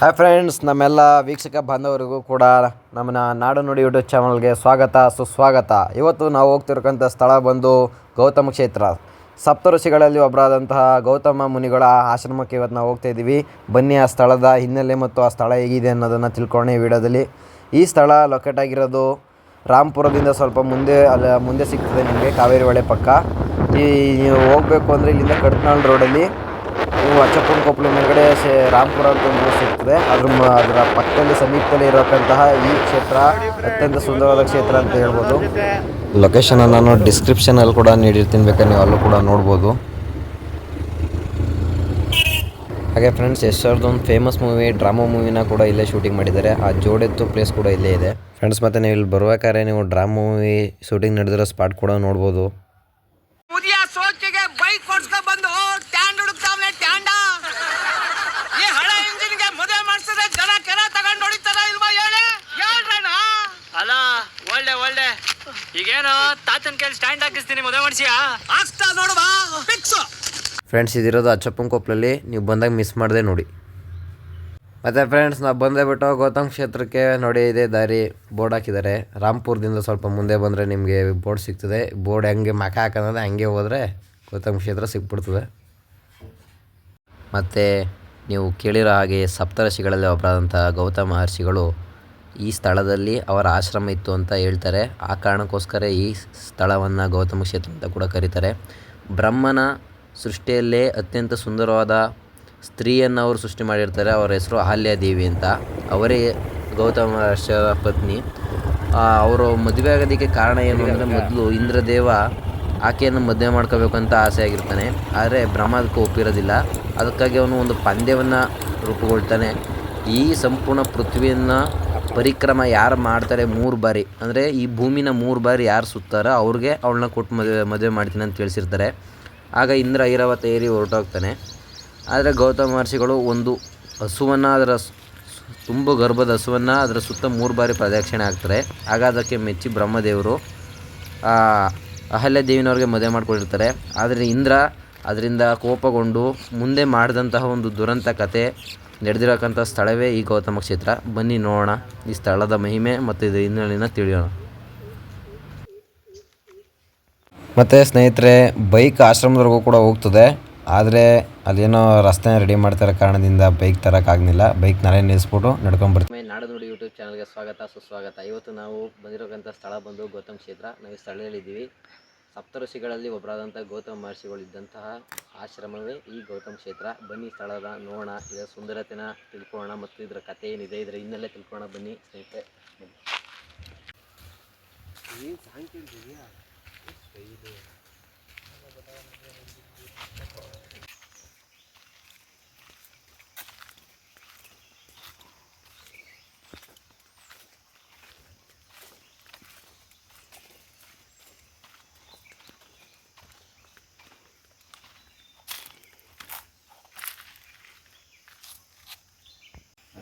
Hi friends, ನಮ್ಮೆಲ್ಲ ವೀಕ್ಷಕ ಬಾಂಧವರಿಗೂ ಕೂಡ ನಮ್ಮ ನಾಡು ನುಡಿ ಯೂಟ್ಯೂಬ್ ಚಾನಲ್ಗೆ ಸ್ವಾಗತ ಸುಸ್ವಾಗತ. ಇವತ್ತು ನಾವು ಹೋಗ್ತಿರಕ್ಕಂಥ ಸ್ಥಳ ಬಂದು ಗೌತಮ ಕ್ಷೇತ್ರ. ಸಪ್ತಋಷಿಗಳಲ್ಲಿ ಒಬ್ಬರಾದಂತಹ ಗೌತಮ ಮುನಿಗಳ ಆಶ್ರಮಕ್ಕೆ ಇವತ್ತು ನಾವು ಹೋಗ್ತಾಯಿದ್ದೀವಿ. ಬನ್ನಿ ಆ ಸ್ಥಳದ ಹಿನ್ನೆಲೆ ಮತ್ತು ಆ ಸ್ಥಳ ಹೇಗಿದೆ ಅನ್ನೋದನ್ನು ತಿಳ್ಕೊಳ್ಳೋಣ ಈ ವಿಡಿಯೋದಲ್ಲಿ. ಈ ಸ್ಥಳ ಲೊಕೇಟ್ ಆಗಿರೋದು ರಾಂಪುರದಿಂದ ಸ್ವಲ್ಪ ಮುಂದೆ ಸಿಗ್ತದೆ ನಿಮಗೆ, ಕಾವೇರಿ ಹೊಳೆ ಪಕ್ಕ. ನೀವು ಹೋಗಬೇಕು ಅಂದರೆ ಇಲ್ಲಿಂದ ಕಡ್ನಾಳ್ ರೋಡಲ್ಲಿ ನೀವು ಅಚ್ಚಪ್ಪನ ಕೊಪ್ಪಳ ಮೇಲ್ಗಡೆ ರಾಂಪುರ ಅಂತ ಒಂದು ಸಿಗ್ತದೆ. ಅದರ ಪಕ್ಕದಲ್ಲಿ ಸಮೀಪದಲ್ಲಿ ಇರತಕ್ಕಂತಹ ಈ ಕ್ಷೇತ್ರ ಅತ್ಯಂತ ಸುಂದರವಾದ ಕ್ಷೇತ್ರ ಅಂತ ಹೇಳ್ಬೋದು. ಲೊಕೇಶನ್ ನಾನು ಡಿಸ್ಕ್ರಿಪ್ಷನಲ್ಲಿ ಕೂಡ ನೀಡಿರ್ತೀನಿ, ಬೇಕಾದ್ರೆ ನೀವು ಅಲ್ಲೂ ಕೂಡ ನೋಡ್ಬೋದು. ಹಾಗೆ ಫ್ರೆಂಡ್ಸ್, ಒಂದು ಫೇಮಸ್ ಡ್ರಾಮಾ ಮೂವಿನ ಕೂಡ ಇಲ್ಲೇ ಶೂಟಿಂಗ್ ಮಾಡಿದ್ದಾರೆ. ಆ ಜೋಡೆತ್ತು ಪ್ಲೇಸ್ ಕೂಡ ಇಲ್ಲೇ ಇದೆ ಫ್ರೆಂಡ್ಸ್. ಮತ್ತು ನೀವು ಇಲ್ಲಿ ಬರ್ಬೇಕಾದ್ರೆ ನೀವು ಡ್ರಾಮಾ ಮೂವಿ ಶೂಟಿಂಗ್ ನಡೆದಿರೋ ಸ್ಪಾಟ್ ಕೂಡ ನೋಡ್ಬೋದು. ಈಗೇನು ತಾತನ ಕೈಲಿ ಸ್ಟ್ಯಾಂಡ್ ಹಾಕಿಸ್ತೀನಿ, ಮದುವೆ ಮಾಡಿಸಿಯಾ ಆಗ್ತಾ ನೋಡುವ ಫಿಕ್ಸ್. ಫ್ರೆಂಡ್ಸ್, ಇದಿರೋದು ಅಚ್ಚಪ್ಪನ ಕೊಪ್ಪಲಲ್ಲಿ. ನೀವು ಬಂದಾಗ ಮಿಸ್ ಮಾಡದೆ ನೋಡಿ. ಮತ್ತು ಫ್ರೆಂಡ್ಸ್, ನಾವು ಬಂದೇ ಬಿಟ್ಟು ಗೌತಮ್ ಕ್ಷೇತ್ರಕ್ಕೆ ನೋಡಿ, ಇದೇ ದಾರಿ ಬೋರ್ಡ್ ಹಾಕಿದ್ದಾರೆ. ರಾಂಪುರದಿಂದ ಸ್ವಲ್ಪ ಮುಂದೆ ಬಂದರೆ ನಿಮಗೆ ಬೋರ್ಡ್ ಸಿಗ್ತದೆ. ಬೋರ್ಡ್ ಹೆಂಗೆ ಮಕ ಹಾಕೋದ್ರೆ ಹಂಗೆ ಹೋದರೆ ಗೌತಮ್ ಕ್ಷೇತ್ರ ಸಿಕ್ಬಿಡ್ತದೆ. ಮತ್ತು ನೀವು ಕೇಳಿರೋ ಹಾಗೆ ಸಪ್ತಋಷಿಗಳಲ್ಲಿ ಒಬ್ಬರಾದಂಥ ಗೌತಮ ಮಹರ್ಷಿಗಳು ಈ ಸ್ಥಳದಲ್ಲಿ ಅವರ ಆಶ್ರಮ ಇತ್ತು ಅಂತ ಹೇಳ್ತಾರೆ. ಆ ಕಾರಣಕ್ಕೋಸ್ಕರ ಈ ಸ್ಥಳವನ್ನು ಗೌತಮ ಕ್ಷೇತ್ರ ಅಂತ ಕೂಡ ಕರೀತಾರೆ. ಬ್ರಹ್ಮನ ಸೃಷ್ಟಿಯಲ್ಲೇ ಅತ್ಯಂತ ಸುಂದರವಾದ ಸ್ತ್ರೀಯನ್ನು ಅವರು ಸೃಷ್ಟಿ ಮಾಡಿರ್ತಾರೆ. ಅವರ ಹೆಸರು ಅಹಲ್ಯಾದೇವಿ ಅಂತ. ಅವರೇ ಗೌತಮ ಮಹರ್ಷಿಯ ಪತ್ನಿ. ಅವರು ಮದುವೆ ಆಗೋದಕ್ಕೆ ಕಾರಣ ಏನು ಅಂದರೆ, ಮೊದಲು ಇಂದ್ರದೇವ ಆಕೆಯನ್ನು ಮದುವೆ ಮಾಡ್ಕೋಬೇಕಂತ ಆಸೆ ಆಗಿರ್ತಾನೆ. ಆದರೆ ಬ್ರಹ್ಮ ಅದಕ್ಕೆ ಒಪ್ಪಿರೋದಿಲ್ಲ. ಅದಕ್ಕಾಗಿ ಅವನು ಒಂದು ಪಂದ್ಯವನ್ನು ರೂಪುಗೊಳ್ತಾನೆ. ಈ ಸಂಪೂರ್ಣ ಪೃಥ್ವಿಯನ್ನು ಪರಿಕ್ರಮ ಯಾರು ಮಾಡ್ತಾರೆ 3 ಬಾರಿ, ಅಂದರೆ ಈ ಭೂಮಿನ 3 ಬಾರಿ ಯಾರು ಸುತ್ತಾರೋ ಅವ್ರಿಗೆ ಅವಳನ್ನ ಕೊಟ್ಟು ಮದುವೆ ಮಾಡ್ತೀನಿ ಅಂತ ತಿಳಿಸಿರ್ತಾರೆ. ಆಗ ಇಂದ್ರ ಐರಾವತ ಏರಿ ಹೊರಟೋಗ್ತಾನೆ. ಆದರೆ ಗೌತಮ ಮಹರ್ಷಿಗಳು ಒಂದು ಹಸುವನ್ನು, ಅದರ ತುಂಬ ಗರ್ಭದ ಹಸುವನ್ನು ಅದರ ಸುತ್ತ 3 ಬಾರಿ ಪ್ರದಕ್ಷಿಣೆ ಆಗ್ತಾರೆ. ಆಗ ಅದಕ್ಕೆ ಮೆಚ್ಚಿ ಬ್ರಹ್ಮದೇವರು ಅಹಲ್ಯಾದೇವಿನವ್ರಿಗೆ ಮದುವೆ ಮಾಡ್ಕೊಂಡಿರ್ತಾರೆ. ಆದರೆ ಇಂದ್ರ ಅದರಿಂದ ಕೋಪಗೊಂಡು ಮುಂದೆ ಮಾಡಿದಂತಹ ಒಂದು ದುರಂತ ಕತೆ ನಡೆದಿರೋಕ್ಕಂಥ ಸ್ಥಳವೇ ಈ ಗೌತಮ ಕ್ಷೇತ್ರ. ಬನ್ನಿ ನೋಡೋಣ ಈ ಸ್ಥಳದ ಮಹಿಮೆ ಮತ್ತು ಇದು ಹಿನ್ನೆಲೆನ ತಿಳಿಯೋಣ. ಮತ್ತು ಸ್ನೇಹಿತರೆ, ಬೈಕ್ ಆಶ್ರಮದವರೆಗೂ ಕೂಡ ಹೋಗ್ತದೆ. ಆದರೆ ಅದೇನೋ ರಸ್ತೆ ರೆಡಿ ಮಾಡ್ತಿರೋ ಕಾರಣದಿಂದ ಬೈಕ್ ತರೋಕ್ಕಾಗಲಿಲ್ಲ. ಬೈಕ್ ನಾಳೆ ನಿಲ್ಲಿಸ್ಬಿಟ್ಟು ನಡ್ಕೊಂಡ್ಬರ್ತೀವಿ. ನಾಡು ನುಡಿ ಯೂಟ್ಯೂಬ್ ಚಾನಲ್ಗೆ ಸ್ವಾಗತ ಸುಸ್ವಾಗತ. ಇವತ್ತು ನಾವು ಬಂದಿರೋಕ್ಕಂಥ ಸ್ಥಳ ಬಂದು ಗೌತಮ ಕ್ಷೇತ್ರ. ನಾವು ಈ ಸ್ಥಳದಲ್ಲಿದ್ದೀವಿ. ಸಪ್ತಋಷಿಗಳಲ್ಲಿ ಒಬ್ಬರಾದಂಥ ಗೌತಮ ಮಹರ್ಷಿಗಳಿದ್ದಂತಹ ಆಶ್ರಮವೇ ಈ ಗೌತಮ ಕ್ಷೇತ್ರ. ಬನ್ನಿ ಸ್ಥಳದ ನೋಡೋಣ, ಇದರ ಸುಂದರತೆನ ತಿಳ್ಕೊಳ್ಳೋಣ ಮತ್ತು ಇದರ ಕಥೆ ಏನಿದೆ, ಇದರ ಹಿನ್ನೆಲೆ ತಿಳ್ಕೊಳ್ಳೋಣ. ಬನ್ನಿ ಸ್ನೇಹಿತರೆ.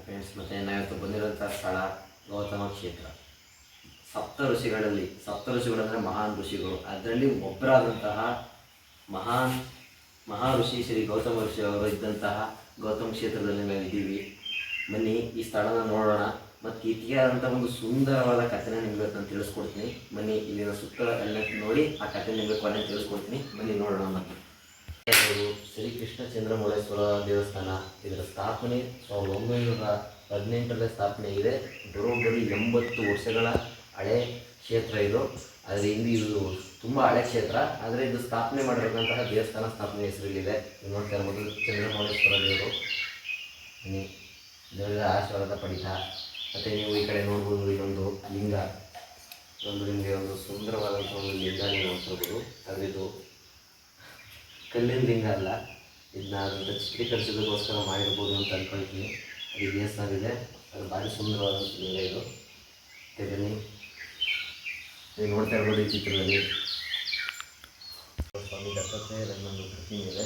ಫ್ರೆಂಡ್ಸ್, ಮತ್ತು ನಾವಿವತ್ತು ಬಂದಿರೋಂಥ ಸ್ಥಳ ಗೌತಮ ಕ್ಷೇತ್ರ. ಸಪ್ತಋಷಿಗಳಂದರೆ ಮಹಾನ್ ಋಷಿಗಳು. ಅದರಲ್ಲಿ ಒಬ್ಬರಾದಂತಹ ಮಹಾ ಋಷಿ ಶ್ರೀ ಗೌತಮ ಋಷಿ ಅವರು ಇದ್ದಂತಹ ಗೌತಮ ಕ್ಷೇತ್ರದಲ್ಲಿ ನಾವಿದ್ದೀವಿ. ಬನ್ನಿ ಈ ಸ್ಥಳನ ನೋಡೋಣ. ಮತ್ತು ಇತಿಹಾದಂಥ ಒಂದು ಸುಂದರವಾದ ಕಥೆನ ನಿಮಗೆ ನಾನು ತಿಳಿಸ್ಕೊಡ್ತೀನಿ. ಬನ್ನಿ ಇಲ್ಲಿನ ಸುತ್ತ ಎಲ್ಲ ನೋಡಿ ಆ ಕಥೆ ನಿಮಗೆ ಕೊನೆ ತಿಳಿಸ್ಕೊಡ್ತೀನಿ. ಬನ್ನಿ ನೋಡೋಣ. ಮತ್ತು ಶ್ರೀ ಕೃಷ್ಣ ಚಂದ್ರಮೌಳೇಶ್ವರ ದೇವಸ್ಥಾನ. ಇದರ ಸ್ಥಾಪನೆ 1918ರಲ್ಲಿ ಸ್ಥಾಪನೆ ಇದೆ. ಬರೋಬ್ಬರಿ 80 ವರ್ಷಗಳ ಹಳೆ ಕ್ಷೇತ್ರ ಇದು. ಆದರೆ ಇದು ತುಂಬ ಹಳೆ ಕ್ಷೇತ್ರ. ಆದರೆ ಇದು ಸ್ಥಾಪನೆ ಮಾಡಿರತಕ್ಕಂತಹ ದೇವಸ್ಥಾನ ಸ್ಥಾಪನೆ ಹೆಸರಿಲ್ಲಿದೆ. ನೀವು ನೋಡ್ತಾ ಇರ್ಬೋದು, ಚಂದ್ರಮೌಳೇಶ್ವರ ದೇವರು. ದೇವರ ಆಶೀರ್ವಾದ ಪಡಿತ. ಮತ್ತು ನೀವು ಈ ಕಡೆ ನೋಡ್ಬೋದು, ಇದೊಂದು ಲಿಂಗ. ನಿಮಗೆ ಒಂದು ಸುಂದರವಾದಂಥ ಒಂದು ಲಿಂಗ ನೀವು ನೋಡ್ತಿರ್ಬೋದು. ಆದರೆ ಇದು ಕಲ್ಲಿನ ಲಿಂಗ ಅಲ್ಲ. ಇದನ್ನ ಚಿತ್ರೀಕರಿಸೋದಕ್ಕೋಸ್ಕರ ಮಾಡಿರ್ಬೋದು ಅಂತ ಅಂದ್ಕೊಳ್ತೀನಿ. ಅದು ದೇವಸ್ಥಾನ ಇದೆ. ಅದು ಭಾರಿ ಸುಂದರವಾದಂಥ ಲಿಂಗ ಇದು. ಬನ್ನಿ ನೀವು ನೋಡ್ತಾ ಇರ್ಬೋದು. ಈ ಚಿತ್ರದಲ್ಲಿ ಸ್ವಾಮಿ ದತ್ತಾತ್ರೇಯರನ್ನೊಂದು ಪ್ರತಿಮೆ ಇದೆ.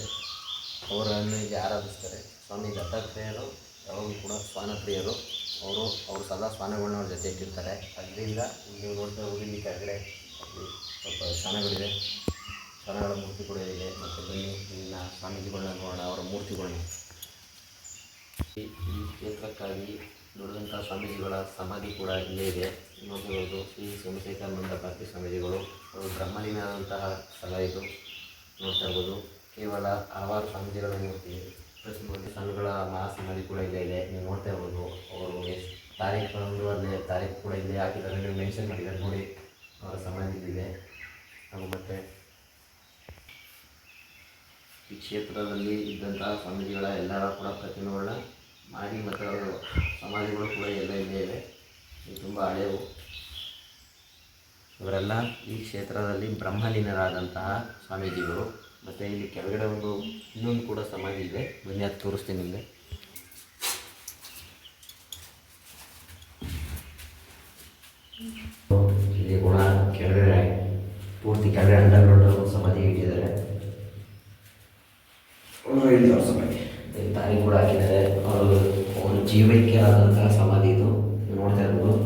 ಅವರನ್ನು ಇಲ್ಲಿ ಆರಾಧಿಸ್ತಾರೆ. ಸ್ವಾಮಿ ದತ್ತಾತ್ರೇಯರು ಯಾವಾಗಲೂ ಕೂಡ ಸ್ವಾನಪ್ರಿಯರು. ಅವರು ಸದಾ ಸ್ವಾನಗಳನ್ನ ಅವ್ರ ಜೊತೆ ಇಟ್ಟಿರ್ತಾರೆ. ಅದರಿಂದ ನೀವು ನೋಡ್ತಾ ಹೋಗಿ ಈ ಕೆಳಗಡೆ ಸ್ವಲ್ಪ ಸ್ವಾನಗಳಿದೆ. ಸ್ವಾನಗಳ ಮೂರ್ತಿ ಕೂಡ ಇದೆ. ಮತ್ತು ಬನ್ನಿ ಇಲ್ಲಿನ ಸ್ವಾಮೀಜಿಗಳನ್ನ ನೋಡೋಣ, ಅವರ ಮೂರ್ತಿಗಳನ್ನ. ಈ ಕ್ಷೇತ್ರಕ್ಕಾಗಿ ದುಡಿದಂಥ ಸ್ವಾಮೀಜಿಗಳ ಸಮಾಧಿ ಕೂಡ ಇಲ್ಲೇ ಇದೆ. ನೋಡಿರ್ಬೋದು ಶ್ರೀ ಸೋಮಶೇಖರಾನಂದ ಭಾರತಿ ಸ್ವಾಮೀಜಿಗಳು ಅವರು ಬ್ರಹ್ಮಲೀನದಂತಹ ಸ್ಥಳ ಇದು. ನೋಡ್ತಾ ಇರ್ಬೋದು ಕೇವಲ ಹಲವಾರು ಸ್ವಾಮೀಜಿಗಳ ಮೂರ್ತಿ ಪ್ರತಿಮೂರ್ತಿ ಸ್ವಾಮಿಗಳ ಮಹಾಸಮಾಧಿ ಕೂಡ ಇಲ್ಲೇ ಇದೆ. ನೀವು ನೋಡ್ತಾ ಇರ್ಬೋದು ಅವರು ಎಷ್ಟು ತಾರೀಖು ಅಲ್ಲೇ ತಾರೀಖು ಕೂಡ ಇಲ್ಲೇ ಹಾಕಿದ್ದಾರೆ, ನೀವು ಮೆನ್ಷನ್ ಮಾಡಿದ್ದಾರೆ ನೋಡಿ. ಅವರ ಸಮಾಧಿ ಇಲ್ಲಿದೆ. ಹಾಗೂ ಮತ್ತು ಈ ಕ್ಷೇತ್ರದಲ್ಲಿ ಇದ್ದಂತಹ ಸ್ವಾಮೀಜಿಗಳ ಎಲ್ಲರ ಕೂಡ ಪ್ರತಿಮೆಗಳನ್ನ ಮಾಡಿ ಮತ್ತು ಅವರು ಸಮಾಧಿಗಳು ಕೂಡ ಎಲ್ಲ ಇಲ್ಲೇ ಇವೆ. ಇದು ತುಂಬ ಹಳೆಯವು. ಇವರೆಲ್ಲ ಈ ಕ್ಷೇತ್ರದಲ್ಲಿ ಬ್ರಹ್ಮಲೀನರಾದಂತಹ ಸ್ವಾಮೀಜಿಗಳು. ಮತ್ತು ಇಲ್ಲಿ ಕೆಳಗಡೆ ಇನ್ನೊಂದು ಕೂಡ ಸಮಾಧಿ ಇದೆ, ಬನ್ನಿ ಅದು ತೋರಿಸ್ತೀನಿ ನಿಮಗೆ. ಇಲ್ಲಿ ಕೂಡ ಕೆಳಗಡೆ ಪೂರ್ತಿ ಕೆಳಗಡೆ ಅಂಡರ್ಗ್ರೌಂಡ್ ಸಮಾಧಿ ಇಟ್ಟಿದ್ದಾರೆ. ಸಮಾಧಿ ತಾರೀಖು ಕೂಡ ಹಾಕಿದ್ದಾರೆ. ಅವರು ಒಂದು ಜೀವಕ್ಕೆ ಆದಂತಹ ಸಮಾಧಿ ಇದು. ನೋಡ್ತಾ ಇರ್ಬೋದು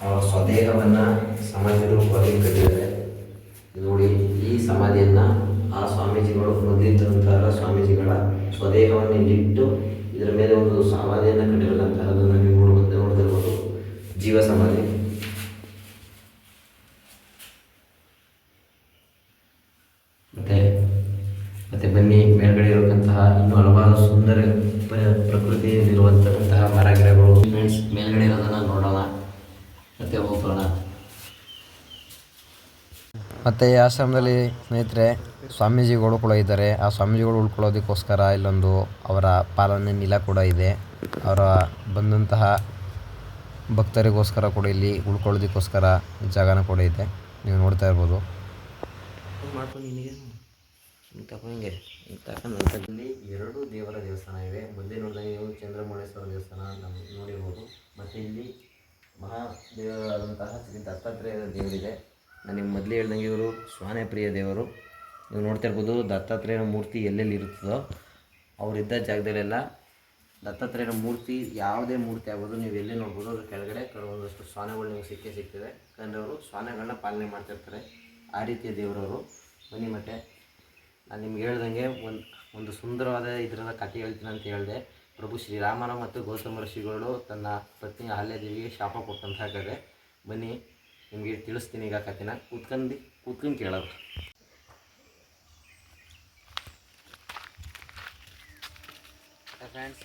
ಅವರ ಸ್ವದೇಹವನ್ನು ಸಮಾಧಿ ರೂಪವಾಗಿ ಕಟ್ಟಿದ್ದಾರೆ. ನೋಡಿ, ಈ ಸಮಾಧಿಯನ್ನು ಆ ಸ್ವಾಮೀಜಿಗಳು ಮೊದಲಿದ್ದಂತಹ ಸ್ವಾಮೀಜಿಗಳ ಸ್ವದೇಹವನ್ನು ಇಲ್ಲಿಟ್ಟು ಇದರ ಮೇಲೆ ಒಂದು ಸಮಾಧಿಯನ್ನು ಕಟ್ಟಿರತಕ್ಕಂತಹದನ್ನು ನೀವು ನೋಡ್ತಿರ್ಬೋದು. ಜೀವ ಸಮಾಧಿ. ಮತ್ತು ಬನ್ನಿ, ಮೇಲ್ಗಡೆ ಇರತಕ್ಕಂತಹ ಇನ್ನೂ ಹಲವಾರು ಸುಂದರ ಪ್ರಕೃತಿಯಲ್ಲಿರುವಂತಹ ಮರ ಗಿಡಗಳು. ಫ್ರೆಂಡ್ಸ್, ಮೇಲ್ಗಡೆ ಇರೋದನ್ನು ನೋಡೋಣ ಮತ್ತು ಹೋಗೋಣ. ಮತ್ತು ಈ ಆಶ್ರಮದಲ್ಲಿ ಸ್ನೇಹಿತರೆ ಸ್ವಾಮೀಜಿಗಳು ಕೂಡ ಇದ್ದಾರೆ. ಆ ಸ್ವಾಮೀಜಿಗಳು ಉಳ್ಕೊಳ್ಳೋದಕ್ಕೋಸ್ಕರ ಇಲ್ಲೊಂದು ಅವರ ಪಾಲನೆ ನೆಲ ಕೂಡ ಇದೆ. ಅವರ ಬಂದಂತಹ ಭಕ್ತರಿಗೋಸ್ಕರ ಕೂಡ ಇಲ್ಲಿ ಉಳ್ಕೊಳ್ಳೋದಕ್ಕೋಸ್ಕರ ಜಾಗನೂ ಕೂಡ ಇದೆ. ನೀವು ನೋಡ್ತಾ ಇರ್ಬೋದು. ಇಲ್ಲಿ 2 ದೇವರ ದೇವಸ್ಥಾನ ಇವೆ. ಮುಂದೆ ನೋಡಿದಾಗ ನೀವು ಚಂದ್ರಮೌಳೇಶ್ವರ ದೇವಸ್ಥಾನ ನೋಡಿರ್ಬೋದು. ಮತ್ತು ಇಲ್ಲಿ ಮಹಾದೇವರಾದಂತಹ ಶ್ರೀ ದತ್ತಾತ್ರೇಯ ದೇವರಿದೆ. ನಾನು ನಿಮ್ಗೆ ಮೊದಲೇ ಹೇಳ್ದಂಗೆ ಇವರು ಶ್ವಾನಪ್ರಿಯ ದೇವರು. ನೀವು ನೋಡ್ತಾ ಇರ್ಬೋದು ದತ್ತಾತ್ರೇಯನ ಮೂರ್ತಿ ಎಲ್ಲೆಲ್ಲಿ ಇರುತ್ತದೋ ಅವರಿದ್ದ ಜಾಗದಲ್ಲೆಲ್ಲ ದತ್ತಾತ್ರೇಯನ ಮೂರ್ತಿ, ಯಾವುದೇ ಮೂರ್ತಿ ಆಗ್ಬೋದು, ನೀವು ಎಲ್ಲೇ ನೋಡ್ಬೋದು ಅದ್ರ ಕೆಳಗಡೆ ಒಂದಷ್ಟು ಶ್ವಾನಗಳು ನಿಮಗೆ ಸಿಗ್ತದೆ. ಯಾಕಂದರೆ ಅವರು ಶ್ವಾನಗಳನ್ನ ಪಾಲನೆ ಮಾಡ್ತಿರ್ತಾರೆ. ಆ ರೀತಿಯ ದೇವರವರು. ಬನ್ನಿ, ಮತ್ತು ನಾನು ನಿಮ್ಗೆ ಹೇಳ್ದಂಗೆ ಒಂದು ಸುಂದರವಾದ ಇದರ ಕಥೆ ಹೇಳ್ತೀನಿ ಅಂತ ಹೇಳಿದೆ. ಪ್ರಭು ಶ್ರೀರಾಮನ ಮತ್ತು ಗೌತಮ ಋಷಿಗಳು ತನ್ನ ಪತ್ನಿ ಅಹಲ್ಯಾದೇವಿಗೆ ಶಾಪ ಕೊಟ್ಟಂತಹ ಕಥೆ. ಬನ್ನಿ, ನಿಮಗೆ ತಿಳಿಸ್ತೀನಿ ಈಗ ಕಥೆನ. ಕೂತ್ಕೊಂಡು ಕೇಳೋದು. ಫ್ರೆಂಡ್ಸ್,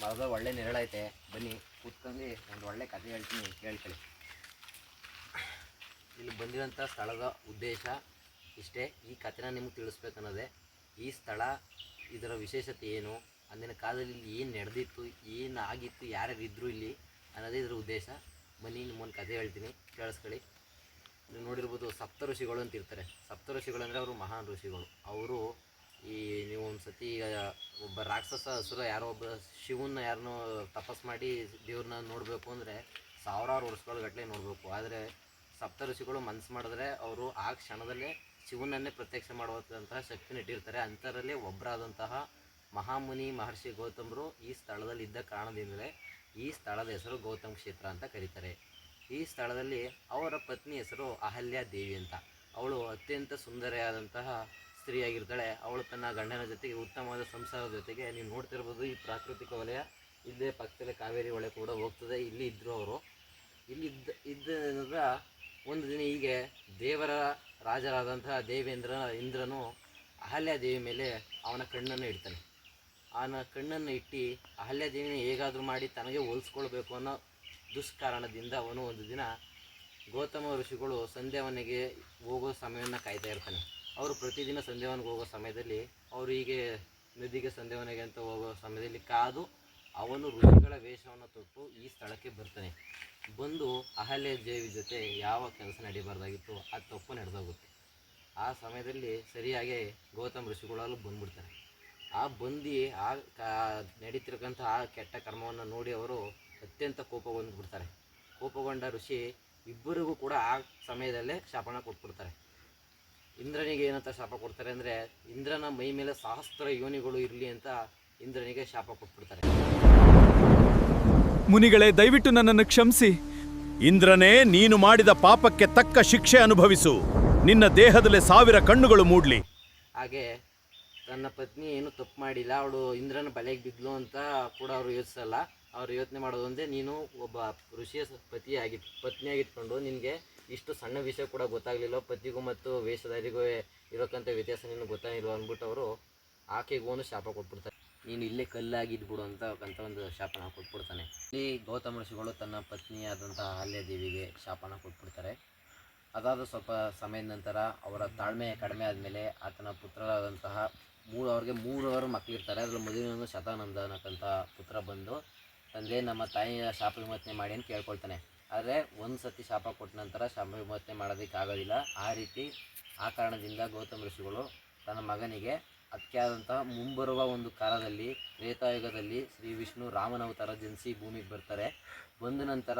ಭಾಳ ಒಳ್ಳೆ ನೆರಳೈತೆ. ಬನ್ನಿ ಕೂತ್ಕೊಂಡು ಒಂದು ಒಳ್ಳೆ ಕಥೆ ಹೇಳ್ತೀನಿ, ಕೇಳ್ಕೊಳ್ಳಿ. ಇಲ್ಲಿ ಬಂದಿರೋಂಥ ಸ್ಥಳದ ಉದ್ದೇಶ ಇಷ್ಟೇ. ಈ ಕಥೆನ ನಿಮ್ಗೆ ತಿಳಿಸ್ಬೇಕನ್ನೋದೇ. ಈ ಸ್ಥಳ, ಇದರ ವಿಶೇಷತೆ ಏನು, ಅಂದಿನ ಕಾಲದಲ್ಲಿ ಇಲ್ಲಿ ಏನು ನಡೆದಿತ್ತು, ಏನು ಆಗಿತ್ತು, ಯಾರ್ಯಾರು ಇದ್ದರು ಇಲ್ಲಿ ಅನ್ನೋದೇ ಇದರ ಉದ್ದೇಶ. ಬನ್ನಿ, ನಿಮ್ಮೊಂದು ಕಥೆ ಹೇಳ್ತೀನಿ, ಕೇಳಿಸ್ಕೊಳ್ಳಿ. ನೀವು ನೋಡಿರ್ಬೋದು ಸಪ್ತ ಋಷಿಗಳು ಅಂತ ಇರ್ತಾರೆ. ಸಪ್ತ ಋಷಿಗಳು ಅಂದರೆ ಅವರು ಮಹಾನ್ ಋಷಿಗಳು. ಅವರು ನೀವು ಒಂದು ಸತಿ ಒಬ್ಬ ರಾಕ್ಷಸ ಅಸುರ ಯಾರೋ ಒಬ್ಬ ಶಿವನ್ನ ಯಾರನ್ನೋ ತಪಸ್ ಮಾಡಿ ದೇವ್ರನ್ನ ನೋಡಬೇಕು ಅಂದರೆ 1000 ವರ್ಷಗಳ ಗಟ್ಟಲೆ ನೋಡಬೇಕು. ಆದರೆ ಸಪ್ತ ಋಷಿಗಳು ಮನಸ್ಸು ಮಾಡಿದ್ರೆ ಅವರು ಆ ಕ್ಷಣದಲ್ಲೇ ಶಿವನನ್ನೇ ಪ್ರತ್ಯಕ್ಷ ಮಾಡುವಂತಹ ಶಕ್ತಿನ ಇಟ್ಟಿರ್ತಾರೆ. ಅಂಥದ್ರಲ್ಲಿ ಒಬ್ಬರಾದಂತಹ ಮಹಾಮುನಿ ಮಹರ್ಷಿ ಗೌತಮರು ಈ ಸ್ಥಳದಲ್ಲಿ ಇದ್ದ ಕಾರಣದಿಂದಲೇ ಈ ಸ್ಥಳದ ಹೆಸರು ಗೌತಮ್ ಕ್ಷೇತ್ರ ಅಂತ ಕರೀತಾರೆ. ಈ ಸ್ಥಳದಲ್ಲಿ ಅವರ ಪತ್ನಿ ಹೆಸರು ಅಹಲ್ಯ ದೇವಿ ಅಂತ. ಅವಳು ಅತ್ಯಂತ ಸುಂದರಿಯಾದಂತಹ ಸ್ತ್ರೀಯಾಗಿರ್ತಾಳೆ. ಅವಳು ತನ್ನ ಗಂಡನ ಜೊತೆಗೆ ಉತ್ತಮವಾದ ಸಂಸಾರದ ಜೊತೆಗೆ, ನೀವು ನೋಡ್ತಿರ್ಬೋದು ಈ ಪ್ರಾಕೃತಿಕ ವಲಯ, ಇಲ್ಲೇ ಪಕ್ಕದಲ್ಲೇ ಕಾವೇರಿ ಹೊಳೆ ಕೂಡ ಹೋಗ್ತದೆ. ಇಲ್ಲಿ ಇದ್ದರು ಅವರು. ಇಲ್ಲಿ ಇದ್ದ ಒಂದು ದಿನ ಹೀಗೆ ದೇವರ ರಾಜರಾದಂತಹ ಇಂದ್ರನು ಅಹಲ್ಯಾದೇವಿ ಮೇಲೆ ಅವನ ಕಣ್ಣನ್ನು ಇಡ್ತಾನೆ. ಅವನ ಕಣ್ಣನ್ನು ಇಟ್ಟು ಅಹಲ್ಯಾದೇವಿನ ಹೇಗಾದರೂ ಮಾಡಿ ತನಗೆ ಹೋಲಿಸ್ಕೊಳ್ಬೇಕು ಅನ್ನೋ ದುಷ್ಕಾರಣದಿಂದ ಅವನು ಒಂದು ದಿನ ಗೌತಮ ಋಷಿಗಳು ಸಂಧ್ಯಾವನೆಗೆ ಹೋಗೋ ಸಮಯವನ್ನು ಕಾಯ್ತಾ ಇರ್ತಾನೆ. ಅವರು ಪ್ರತಿದಿನ ಸಂಧ್ಯಾವನೆಗೆ ಹೋಗೋ ಸಮಯದಲ್ಲಿ ಅವರು ಹೀಗೆ ನದಿಗೆ ಸಂಧ್ಯಾವನೆಗೆ ಅಂತ ಹೋಗೋ ಸಮಯದಲ್ಲಿ ಕಾದು ಅವನು ಋಷಿಗಳ ವೇಷವನ್ನು ತೊಟ್ಟು ಈ ಸ್ಥಳಕ್ಕೆ ಬರ್ತಾನೆ. ಬಂದು ಅಹಲ್ಯ ದೇವಿ ಜೊತೆ ಯಾವ ಕೆಲಸ ನಡೀಬಾರ್ದಾಗಿತ್ತು ಆ ತಪ್ಪು ನಡೆದೋಗುತ್ತೆ. ಆ ಸಮಯದಲ್ಲಿ ಸರಿಯಾಗಿ ಗೌತಮ ಋಷಿಗಳು ಬಂದ್ಬಿಡ್ತಾರೆ. ಆ ಬಂದು ನಡೀತಿರ್ತಕ್ಕಂಥ ಆ ಕೆಟ್ಟ ಕರ್ಮವನ್ನು ನೋಡಿ ಅವರು ಅತ್ಯಂತ ಕೋಪಗೊಂಡ್ಬಿಡ್ತಾರೆ. ಕೋಪಗೊಂಡ ಋಷಿ ಇಬ್ಬರಿಗೂ ಕೂಡ ಆ ಸಮಯದಲ್ಲೇ ಶಾಪನ ಕೊಟ್ಬಿಡ್ತಾರೆ. ಇಂದ್ರನಿಗೆ ಏನಂತ ಶಾಪ ಕೊಡ್ತಾರೆ ಅಂದರೆ, ಇಂದ್ರನ ಮೈ ಮೇಲೆ 1000 ಯೋನಿಗಳು ಇರಲಿ ಅಂತ ಇಂದ್ರನಿಗೆ ಶಾಪ ಕೊಟ್ಬಿಡ್ತಾರೆ. ಮುನಿಗಳೇ, ದಯವಿಟ್ಟು ನನ್ನನ್ನು ಕ್ಷಮಿಸಿ. ಇಂದ್ರನೇ, ನೀನು ಮಾಡಿದ ಪಾಪಕ್ಕೆ ತಕ್ಕ ಶಿಕ್ಷೆ ಅನುಭವಿಸು. ನಿನ್ನ ದೇಹದಲ್ಲಿ 1000 ಕಣ್ಣುಗಳು ಮೂಡ್ಲಿ. ಹಾಗೆ ತನ್ನ ಪತ್ನಿ ಏನು ತಪ್ಪು ಮಾಡಿಲ್ಲ, ಅವಳು ಇಂದ್ರನ ಬಲೆಗೆ ಬಿದ್ಲು ಅಂತ ಕೂಡ ಅವರು ಯೋಚಿಸಲ್ಲ. ಅವ್ರು ಯೋಚನೆ ಮಾಡೋದು ಒಂದೇ, ನೀನು ಒಬ್ಬ ಋಷಿಯ ಪತ್ನಿಯಾಗಿಟ್ಕೊಂಡು ನಿನಗೆ ಇಷ್ಟು ಸಣ್ಣ ವಿಷಯ ಕೂಡ ಗೊತ್ತಾಗಲಿಲ್ಲ, ಪತಿಗೂ ಮತ್ತು ವೇಷಧಾರಿಗೂ ಇರೋಕ್ಕಂಥ ವ್ಯತ್ಯಾಸ ನಿನಗೆ ಗೊತ್ತಾಗಿಲ್ವ ಅಂದ್ಬಿಟ್ಟು ಅವರು ಆಕೆಗೂ ಒಂದು ಶಾಪ ಕೊಟ್ಬಿಡ್ತಾರೆ. ನೀನು ಇಲ್ಲೇ ಕಲ್ಲಾಗಿದ್ಬಿಡು ಅಂತ ಒಂದು ಶಾಪನ ಕೊಟ್ಬಿಡ್ತಾನೆ. ಇಲ್ಲಿ ಗೌತಮ ಋಷಿಗಳು ತನ್ನ ಪತ್ನಿಯಾದಂತಹ ಅಹಲ್ಯಾದೇವಿಗೆ ಶಾಪನ ಕೊಟ್ಬಿಡ್ತಾರೆ. ಅದಾದ ಸ್ವಲ್ಪ ಸಮಯದ ನಂತರ ಅವರ ತಾಳ್ಮೆ ಕಡಿಮೆ ಆದಮೇಲೆ ಆತನ ಪುತ್ರರಾದಂತಹ ಅವ್ರಿಗೆ 3 ಮಕ್ಕಳಿರ್ತಾರೆ. ಅದರಲ್ಲಿ ಮೊದಲನೇ ಶತಾನಂದ ಅನ್ನಕ್ಕಂಥ ಪುತ್ರ ಬಂದು, ತಂದೆ ನಮ್ಮ ತಾಯಿಯ ಶಾಪ ವಿಮೋಚನೆ ಮಾಡಿ ಅಂತ ಕೇಳ್ಕೊಳ್ತಾನೆ. ಆದರೆ ಒಂದು ಸತಿ ಶಾಪ ಕೊಟ್ಟ ನಂತರ ಶಾಪ ವಿಮೋಚನೆ ಮಾಡೋದಕ್ಕೆ ಆಗೋದಿಲ್ಲ. ಆ ಕಾರಣದಿಂದ ಗೌತಮ ಋಷಿಗಳು ತನ್ನ ಮಗನಿಗೆ ಅದಕ್ಕೆ ಆದಂತಹ ಮುಂಬರುವ ಒಂದು ಕಾಲದಲ್ಲಿ ತ್ರೇತಾಯುಗದಲ್ಲಿ ಶ್ರೀ ವಿಷ್ಣು ರಾಮನ ಅವತಾರ ಜನಿಸಿ ಭೂಮಿಗೆ ಬರ್ತಾರೆ. ಬಂದ ನಂತರ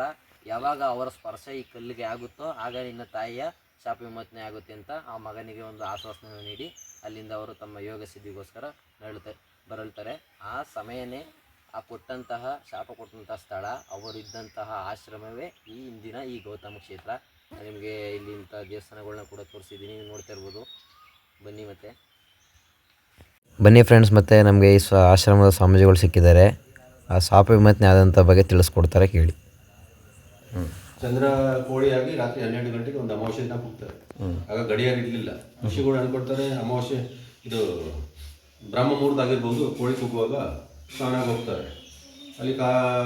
ಯಾವಾಗ ಅವರ ಸ್ಪರ್ಶ ಈ ಕಲ್ಲಿಗೆ ಆಗುತ್ತೋ ಆಗ ನಿನ್ನ ತಾಯಿಯ ಶಾಪ ವಿಮೋಚನೆ ಆಗುತ್ತೆ ಅಂತ ಆ ಮಗನಿಗೆ ಒಂದು ಆಶ್ವಾಸನೆ ನೀಡಿ ಅಲ್ಲಿಂದ ಅವರು ತಮ್ಮ ಯೋಗ ಸಿದ್ಧಿಗೋಸ್ಕರ ಬರಳ್ತಾರೆ. ಆ ಸಮಯನೇ ಶಾಪ ಕೊಟ್ಟಂತಹ ಸ್ಥಳ, ಅವರಿದ್ದಂತಹ ಆಶ್ರಮವೇ ಈ ಇಂದಿನ ಈ ಗೌತಮ ಕ್ಷೇತ್ರ. ನಿಮಗೆ ಇಲ್ಲಿ ಇಂಥ ದೇವಸ್ಥಾನಗಳನ್ನ ಕೂಡ ತೋರಿಸಿದ್ದೀನಿ, ನೀವು ನೋಡ್ತಾ ಇರ್ಬೋದು. ಬನ್ನಿ ಫ್ರೆಂಡ್ಸ್, ಮತ್ತು ನಮಗೆ ಈ ಆಶ್ರಮದ ಸ್ವಾಮೀಜಿಗಳು ಸಿಕ್ಕಿದ್ದಾರೆ. ಆ ಶಾಪ ವಿಮೋಚನೆ ಆದಂಥ ಬಗ್ಗೆ ತಿಳಿಸ್ಕೊಡ್ತಾರೆ, ಕೇಳಿ. ಚಂದ್ರ ಕೋಳಿಯಾಗಿ ರಾತ್ರಿ 12 ಗಂಟೆಗೆ ಒಂದು ಅಮಾವಾಸ್ಯೆ ದಿನ ಕೂಗ್ತಾರೆ. ಆಗ ಗಡಿಯಾರ ಇರಲಿಲ್ಲ. ಋಷಿಗಳು ಅನ್ಕೊಳ್ತಾರೆ ಅಮಾವಾಸ್ಯೆ ಇದು ಬ್ರಹ್ಮ ಮುಹೂರ್ತ ಆಗಿರ್ಬೋದು. ಕೋಳಿ ಕೂಗುವಾಗ ಸ್ನಾನಾಗಿ ಹೋಗ್ತಾರೆ. ಅಲ್ಲಿ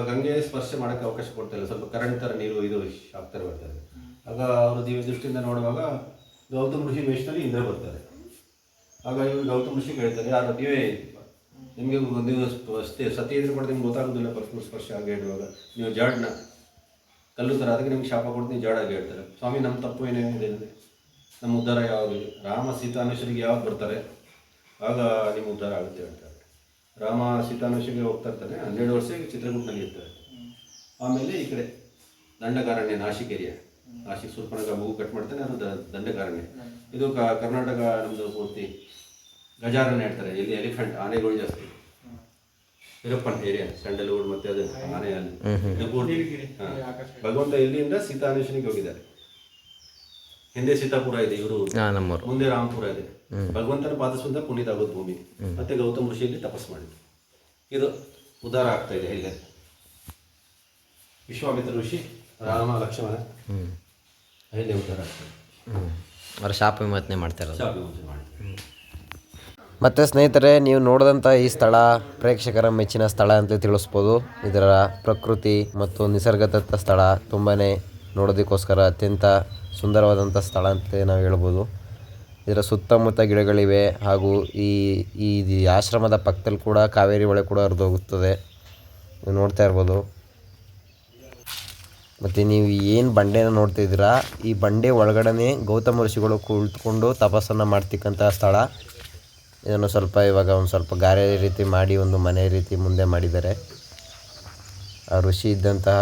ಗಂಗೆ ಸ್ಪರ್ಶ ಮಾಡೋಕ್ಕೆ ಅವಕಾಶ ಕೊಡ್ತಾ ಇಲ್ಲ. ಸ್ವಲ್ಪ ಕರೆಂಟ್ ಥರ ನೀರು ಇದು ಆಗ್ತಾರೆ ಬರ್ತಾರೆ. ಆಗ ಅವರು ದಿವ್ಯ ದೃಷ್ಟಿಯಿಂದ ನೋಡುವಾಗ ಗೌತಮ ಋಷಿ ವೇಷದಲ್ಲಿ ಇಂದ್ರ ಬರ್ತಾರೆ. ಆಗ ಇವರು ಗೌತಮ ಋಷಿ ಹೇಳ್ತಾರೆ, ಯಾರು ನೀವೇ ನಿಮಗೆ ನೀವು ಸತಿ ಇದ್ರೆ ಕೂಡ ನಿಮ್ಗೆ ಗೊತ್ತಾಗೋದಿಲ್ಲ ಪರಸ್ಪರ ಸ್ಪರ್ಶ ಆಗಿ ಹೇಳುವಾಗ ನೀವು ಜಾಡ್ನ ಕಲ್ಲು ಥರ, ಅದಕ್ಕೆ ನಿಮ್ಗೆ ಶಾಪ ಕೊಡ್ತೀನಿ ಜಾಡಾಗಿ ಹೇಳ್ತಾರೆ. ಸ್ವಾಮಿ ನಮ್ಮ ತಪ್ಪು ಏನೇನಿದೆ, ನಮ್ಮ ಉದ್ಧಾರ ಯಾವಾಗ ರಾಮ ಸೀತಾನ್ವೇಷರಿಗೆ ಯಾವಾಗ ಬರ್ತಾರೆ ಆಗ ನಿಮ್ಮ ಉದ್ಧಾರ ಆಗುತ್ತೆ ಹೇಳ್ತಾರೆ. ರಾಮ ಸೀತಾನ್ವೇಷರಿಗೆ ಹೋಗ್ತಾ ಇರ್ತಾನೆ. 12 ವರ್ಷ ಚಿತ್ರಕೂಟನಲ್ಲಿ ಇರ್ತಾರೆ. ಆಮೇಲೆ ಈ ಕಡೆ ದಂಡಕಾರಣ್ಯ, ನಾಶಿಕ್ ಏರಿಯಾ, ನಾಶಿಕ್ ಸುರ್ಪನಗ ಮೂಗು ಕಟ್ ಮಾಡ್ತಾನೆ, ಅದು ದಂಡಕಾರಣ್ಯ. ಇದು ಕರ್ನಾಟಕ ನಮ್ಮದು ಪೂರ್ತಿ ಗಜಾರಣ್ಯ ಹೇಳ್ತಾರೆ. ಇಲ್ಲಿ ಎಲಿಫೆಂಟ್ ಆನೆಗಳು ಜಾಸ್ತಿ. ವಿರಪ್ಪನ್ ಏರಿಯಾ, ಸ್ಯಾಂಡಲ್ವುಡ್ ಮತ್ತು ಅದು ಆನೆ ಅಲ್ಲಿ ಭಗವಂತ ಇಲ್ಲಿಂದ ಸೀತಾನ್ವೇಷಣಿಗೆ ಹೋಗಿದ್ದಾರೆ. ಹಿಂದೆ ಸೀತಾಪುರ ಇದೆ, ಇವರು ಮುಂದೆ ರಾಮಪುರ ಇದೆ. ಭಗವಂತನ ಪಾದಸ್ವಂತ ಪುನೀತ ಆಗೋದು ಭೂಮಿ. ಮತ್ತೆ ಗೌತಮ ಋಷಿಯಲ್ಲಿ ತಪಸ್ ಮಾಡಿದ್ರು. ಇದು ಉದ್ಧಾರ ಆಗ್ತಾ ಇದೆ. ಇಲ್ಲಿ ವಿಶ್ವಾಮಿತ್ರ ಋಷಿ, ರಾಮ ಲಕ್ಷ್ಮಣ, ಅಹಲ್ಯ ಉದ್ಧಾರ ಆಗ್ತದೆ. ಅವರ ಶಾಪ ವಿಮೋಚನೆ ಮಾಡ್ತಾರೆ. ಶಾಪ ವಿಮೋಚನೆ ಮಾಡಿ. ಮತ್ತು ಸ್ನೇಹಿತರೆ, ನೀವು ನೋಡಿದಂಥ ಈ ಸ್ಥಳ ಪ್ರೇಕ್ಷಕರ ಮೆಚ್ಚಿನ ಸ್ಥಳ ಅಂತ ತಿಳಿಸ್ಬೋದು. ಇದರ ಪ್ರಕೃತಿ ಮತ್ತು ನಿಸರ್ಗದತ್ತ ಸ್ಥಳ ತುಂಬಾ ನೋಡೋದಕ್ಕೋಸ್ಕರ ಅತ್ಯಂತ ಸುಂದರವಾದಂಥ ಸ್ಥಳ ಅಂತ ನಾವು ಹೇಳ್ಬೋದು. ಇದರ ಸುತ್ತಮುತ್ತ ಗಿಡಗಳಿವೆ, ಹಾಗೂ ಈ ಆಶ್ರಮದ ಪಕ್ಕದಲ್ಲಿ ಕೂಡ ಕಾವೇರಿ ಹೊಳೆ ಕೂಡ ಹರಿದೋಗುತ್ತದೆ, ನೀವು ನೋಡ್ತಾ ಇರ್ಬೋದು. ಮತ್ತು ನೀವು ಏನು ಬಂಡೆನ ನೋಡ್ತಿದ್ದೀರಾ, ಈ ಬಂಡೆ ಒಳಗಡೆ ಗೌತಮ ಋಷಿಗಳು ಕುಳಿತುಕೊಂಡು ತಪಸ್ಸನ್ನು ಮಾಡ್ತಕ್ಕಂಥ ಸ್ಥಳ. ಇದನ್ನು ಇವಾಗ ಒಂದು ಸ್ವಲ್ಪ ಗಾರೆ ರೀತಿ ಮಾಡಿ ಒಂದು ಮನೆ ರೀತಿ ಮುಂದೆ ಮಾಡಿದ್ದಾರೆ. ಆ ಋಷಿ ಇದ್ದಂತಹ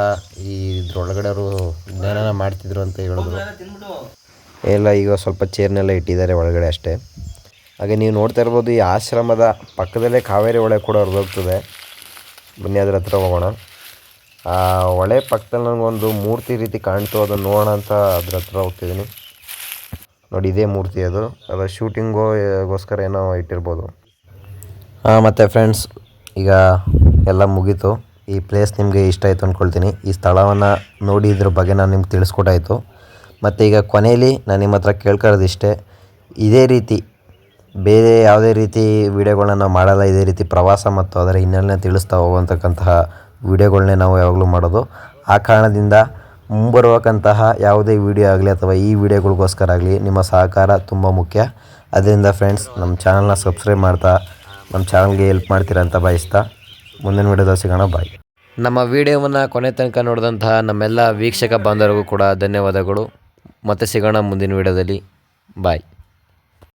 ಇದ್ರೊಳಗಡೆ ಅವರು ಜ್ಞಾನನ ಮಾಡ್ತಿದ್ರು ಅಂತ ಹೇಳಿದ್ರು. ಎಲ್ಲ ಈಗ ಸ್ವಲ್ಪ ಚೇರ್ನೆಲ್ಲ ಇಟ್ಟಿದ್ದಾರೆ ಒಳಗಡೆ ಅಷ್ಟೇ. ಹಾಗೆ ನೀವು ನೋಡ್ತಾ ಇರ್ಬೋದು, ಈ ಆಶ್ರಮದ ಪಕ್ಕದಲ್ಲೇ ಕಾವೇರಿ ಹೊಳೆ ಕೂಡ ಹರಿದೋಗ್ತದೆ. ಬನ್ನಿ ಅದ್ರ ಹತ್ರ ಹೋಗೋಣ. ಆ ಹೊಳೆ ಪಕ್ಕದಲ್ಲಿ ನನಗೊಂದು ಮೂರ್ತಿ ರೀತಿ ಕಾಣ್ತು, ಅದನ್ನು ನೋಡೋಣ ಅಂತ ಅದ್ರ ಹತ್ರ ಹೋಗ್ತಿದ್ದೀನಿ. ನೋಡಿ, ಇದೇ ಮೂರ್ತಿ. ಅದು ಶೂಟಿಂಗೋಸ್ಕರ ಏನೋ ಇಟ್ಟಿರ್ಬೋದು. ಮತ್ತು ಫ್ರೆಂಡ್ಸ್, ಈಗ ಎಲ್ಲ ಮುಗೀತು. ಈ ಪ್ಲೇಸ್ ನಿಮಗೆ ಇಷ್ಟ ಆಯಿತು ಅಂದ್ಕೊಳ್ತೀನಿ. ಈ ಸ್ಥಳವನ್ನು ನೋಡಿ ಇದ್ರ ಬಗ್ಗೆ ನಾನು ನಿಮ್ಗೆ ತಿಳಿಸ್ಕೊಟ್ಟಾಯಿತು. ಮತ್ತು ಈಗ ಕೊನೆಯಲ್ಲಿ ನಾನು ನಿಮ್ಮ ಹತ್ರ ಕೇಳ್ಕೊಳ್ಳೋದಿಷ್ಟೇ, ಇದೇ ರೀತಿ ಬೇರೆ ಯಾವುದೇ ರೀತಿ ವೀಡಿಯೋಗಳನ್ನ ನಾವು ಮಾಡಲ್ಲ. ಇದೇ ರೀತಿ ಪ್ರವಾಸ ಮತ್ತು ಅದರ ಹಿನ್ನೆಲೆನ ತಿಳಿಸ್ತಾ ಹೋಗುವಂತಕ್ಕಂತಹ ವೀಡಿಯೋಗಳನ್ನೇ ನಾವು ಯಾವಾಗಲೂ ಮಾಡೋದು. ಆ ಕಾರಣದಿಂದ ಮುಂಬರುವಕ್ಕಂತಹ ಯಾವುದೇ ವಿಡಿಯೋ ಆಗಲಿ ಅಥವಾ ಈ ವಿಡಿಯೋಗಳಿಗೋಸ್ಕರ ಆಗಲಿ ನಿಮ್ಮ ಸಹಕಾರ ತುಂಬ ಮುಖ್ಯ. ಅದರಿಂದ ಫ್ರೆಂಡ್ಸ್, ನಮ್ಮ ಚಾನಲ್ನ ಸಬ್ಸ್ಕ್ರೈಬ್ ಮಾಡ್ತಾ ನಮ್ಮ ಚಾನಲ್ಗೆ ಹೆಲ್ಪ್ ಮಾಡ್ತೀರಾ ಅಂತ ಭಾವಿಸ್ತಾ ಮುಂದಿನ ವಿಡಿಯೋದಲ್ಲಿ ಸಿಗೋಣ. ಬಾಯ್. ನಮ್ಮ ವಿಡಿಯೋವನ್ನು ಕೊನೆ ತನಕ ನೋಡಿದಂತಹ ನಮ್ಮೆಲ್ಲ ವೀಕ್ಷಕ ಬಾಂಧವರಿಗೂ ಕೂಡ ಧನ್ಯವಾದಗಳು. ಮತ್ತೆ ಸಿಗೋಣ ಮುಂದಿನ ವಿಡಿಯೋದಲ್ಲಿ. ಬಾಯ್.